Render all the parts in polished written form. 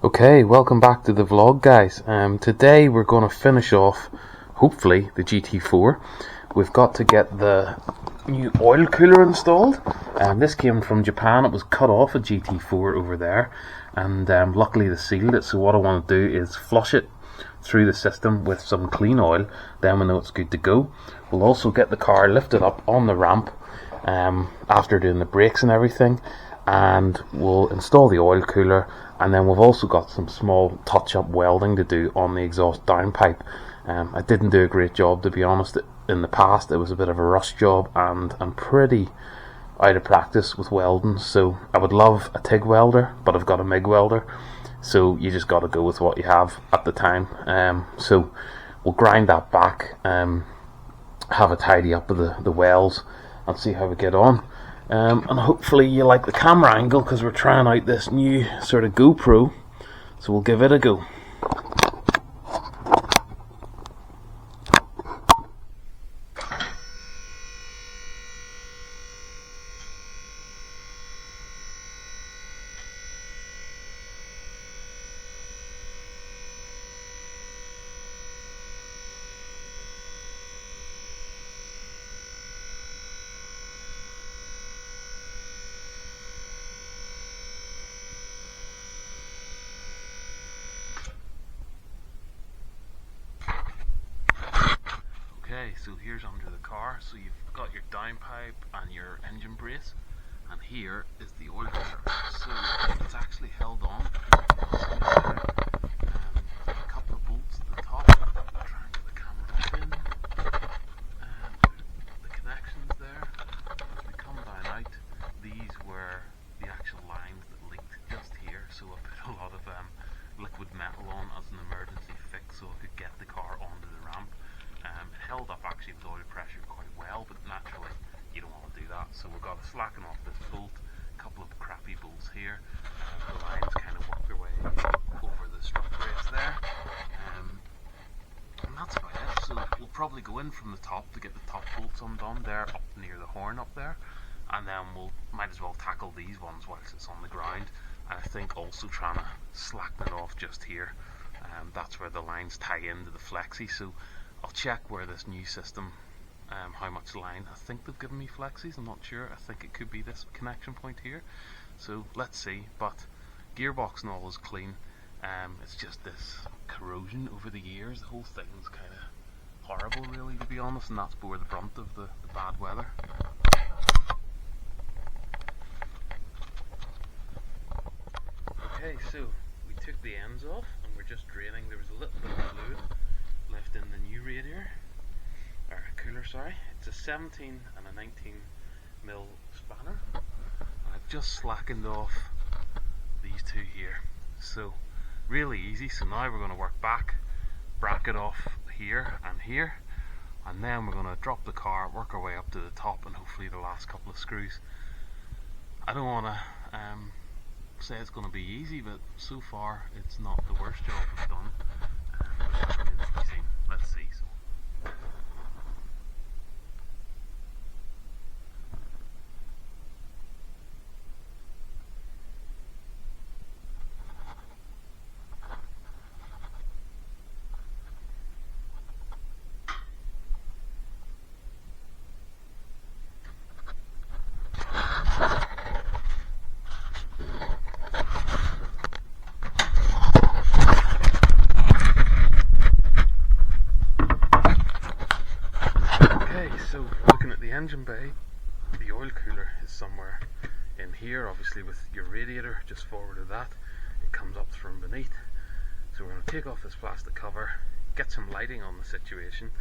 Okay, welcome back to the vlog, guys. Today we're going to finish off, hopefully, the GT4. We've got to get the new oil cooler installed. This came from Japan. It was cut off a GT4 over there, and luckily they sealed it. So what I want to do is flush it through the system with some clean oil. Then we know it's good to go. We'll also get the car lifted up on the ramp after doing the brakes and everything, and we'll install the oil cooler. And then we've also got some small touch-up welding to do on the exhaust downpipe. I didn't do a great job, to be honest. In the past it was a bit of a rush job, and I'm pretty out of practice with welding, so I would love a TIG welder, but I've got a MIG welder, so you just got to go with what you have at the time. So we'll grind that back, have a tidy up of the welds, and see how we get on. And hopefully you like the camera angle, because we're trying out this new sort of GoPro, so we'll give it a go. Okay, so here's under the car. So you've got your downpipe and your engine brace, and here is the oil cooler. So it's actually held on. A couple of bolts at the top. Try and get the camera in. The connections there. As we come down out, these were the actual lines that leaked just here. So I put a lot of liquid metal on as an emergency fix, so I could get the car onto the ramp. It held up actually with oil pressure quite well, but naturally you don't want to do that, so we've got to slacken off this bolt, a couple of crappy bolts here. The lines kind of work their way over the strut brace there, and that's about it. So we'll probably go in from the top to get the top bolts undone there, up near the horn up there, and then we'll might as well tackle these ones whilst it's on the ground. And I think also trying to slacken it off just here, that's where the lines tie into the flexi. So I'll check where this new system, how much line. I think they've given me flexies, I'm not sure. I think it could be this connection point here. So let's see, but gearbox and all is clean. It's just this corrosion over the years. The whole thing's kind of horrible really, to be honest, and that's bore the brunt of the bad weather. Okay, so we took the ends off and we're just draining. There was a little bit of fluid left in the new radiator, or cooler, sorry. It's a 17 and a 19 mil spanner, and I've just slackened off these two here, so really easy. So now we're going to work back, bracket off here, and then we're going to drop the car, work our way up to the top, and hopefully the last couple of screws. I don't want to say it's going to be easy, but so far it's not the worst job we've done. Let's see. So looking at the engine bay, the oil cooler is somewhere in here, obviously with your radiator just forward of that. It comes up from beneath. So we're going to take off this plastic cover, get some lighting on the situation,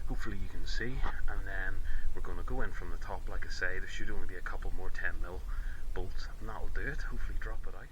hopefully you can see, and then we're going to go in from the top. Like I say, there should only be a couple more 10 mil bolts, and that'll do it. Hopefully drop it out.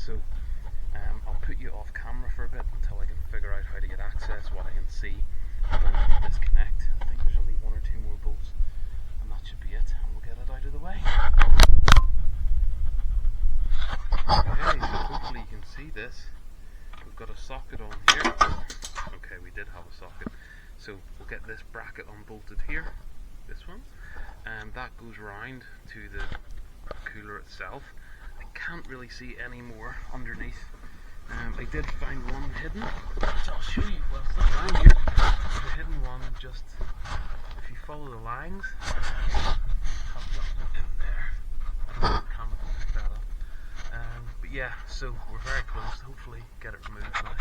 So I'll put you off camera for a bit until I can figure out how to get access, what I can see, and then I'll disconnect. I think there's only 1 or 2 more bolts, and that should be it, and we'll get it out of the way. Okay, so hopefully you can see this. We've got a socket on here. Okay, we did have a socket. So we'll get this bracket unbolted here, this one, and that goes round to the cooler itself. I can't really see any more underneath. I did find one hidden, which I'll show you whilst I'm down here. There's a hidden one just, if you follow the lines, have that in there. Camera can pick that up. But yeah, so we're very close to hopefully get it removed now.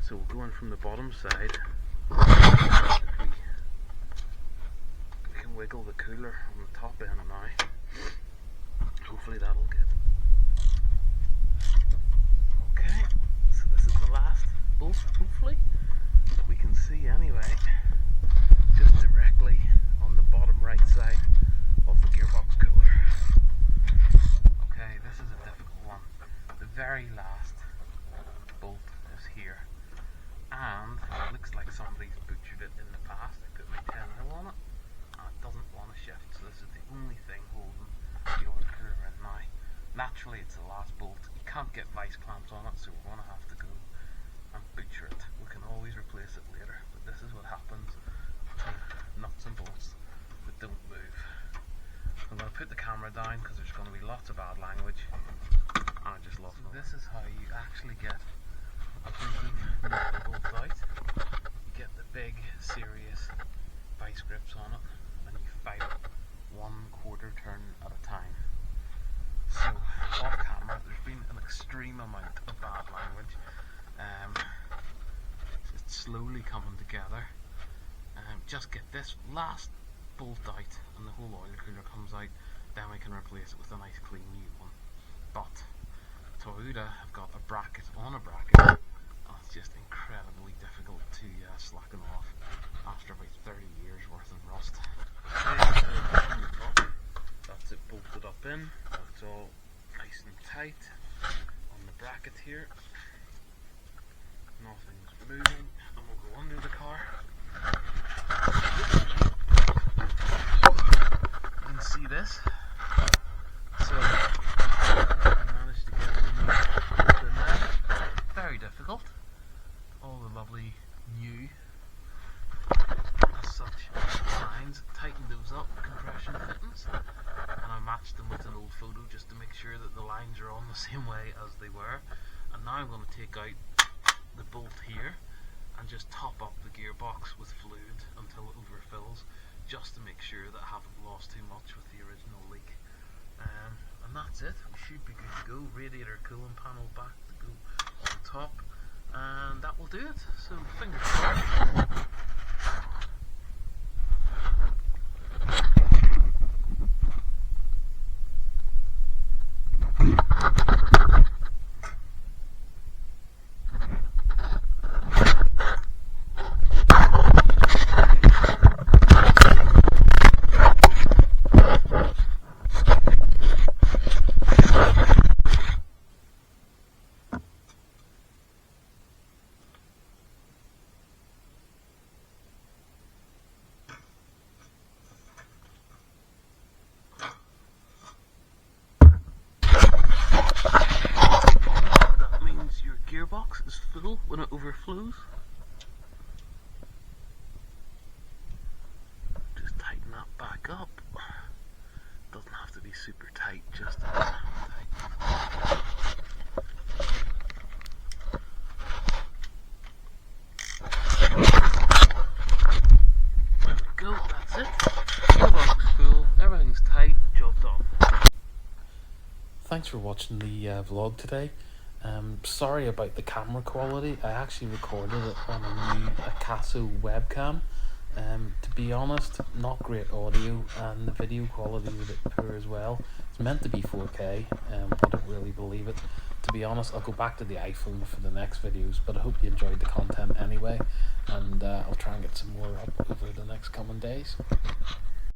So we'll go in from the bottom side. We can wiggle the cooler on the top end now. Hopefully that'll get. Okay, so this is the last bolt, hopefully. We can see anyway, just directly on the bottom right side of the gearbox cooler. Okay, this is a difficult one. The very last bolt is here. And it looks like somebody's butchered it in the past. I put my 10mm on it and it doesn't want to shift, so this is the only thing holding the oil cooler in now. Naturally it's the last bolt. You can't get vice clamps on it, so we're going to have to go and butcher it. We can always replace it later, but this is what happens to nuts and bolts that don't move. I'm going to put the camera down because there's going to be lots of bad language. I just lost it. This is how you actually get a broken nut and bolt out. You get the big, serious vice grips on it, and you fight it 1/4 turn at a time. So, off camera, there's been an extreme amount of bad language. It's slowly coming together. Just get this last bolt out, and the whole oil cooler comes out. Then we can replace it with a nice, clean new one. But Toyota have got a bracket on a bracket. It's just incredibly difficult to slacken off after about 30 years worth of rust. That's it bolted up in. That's all nice and tight on the bracket here. Nothing's moving, and we'll go under the car. You can see this. So I managed to get it in there. Very difficult. All the lovely new as such lines, tightened those up, compression fittings, and I matched them with an old photo just to make sure that the lines are on the same way as they were. And now I'm going to take out the bolt here and and just top up the gearbox with fluid until it overfills, just to make sure that I haven't lost too much with the original leak. And that's it. We should be good to go. Radiator cooling panel back to go on top, and that will do it. So fingers crossed. Gearbox is full when it overflows. Just tighten that back up. Doesn't have to be super tight, just tight. There we go, that's it. Gearbox full, everything's tight, job done. Thanks for watching the vlog today. Sorry about the camera quality. I actually recorded it on a new Akaso webcam. To be honest, not great audio, and the video quality is a bit poor as well. It's meant to be 4K, I don't really believe it. To be honest, I'll go back to the iPhone for the next videos, but I hope you enjoyed the content anyway, and I'll try and get some more up over the next coming days.